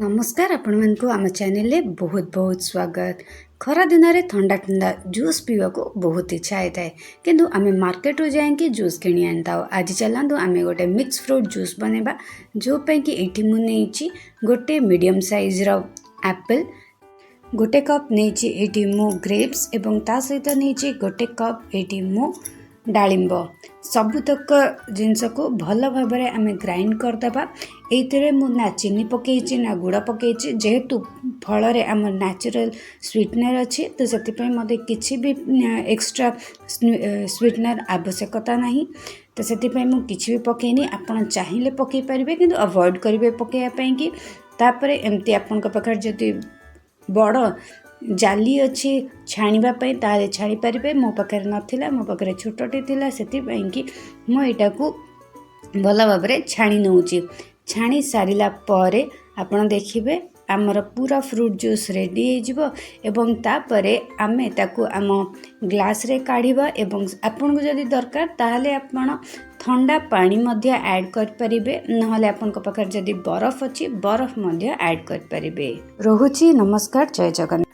नमस्कार आपण मानकु आम चैनल ले बहुत बहुत स्वागत। खरा दिन रे ठंडा ठंडा जूस पीवा को बहुत इच्छा होता है किंतु आमे मार्केट रो जाए जूस किणी आनता। आज चलतु आमे गोटे मिक्स फ्रूट जूस बनेबा जो पे कि एठी मु नेची गोटे मीडियम साइज रो एप्पल, गोटे कप नेची एठी मु ग्रेप्स एवं ता सहित नेची गोटे कप एठी मु डालिंब सबुतक जिनस को भल भाव आम ग्राइंड करदे। ये ना चीनी पकई ना गुड़ पकई जेहेतु फल आम नेचुरल स्वीटनर अच्छी तो से मत किसी भी एक्स्ट्रा स्वीटनर आवश्यकता नहीं। तो से किसी भी पकईनी आपड़ चाहिए पकई पारे कि अवॉइड करेंगे पकईवाई कि तापर एमती आपण पाखे जदि बड़ जाली अच्छी छाणीवाई ताले छाणी पारे। मो पाखे नाला मो पाखे छोटे थिला से मुझा को भल भाव छाणी नौची। छाणी सारिला परे आपण देखिबे आमर पूरा फ्रूट जूस रेडी हो एवं तापरे आमे ताकू आम ग्लास रे काढ़ीबा एवं आपन को जदि दरकार ताहले आपण ठंडा पानी मध्य ऐड कर परिबे नहले आपन को पाखर जदि बरफ अछि बरफ मध्य ऐड कर परिबे। रहुची नमस्कार, जय जगन्नाथ।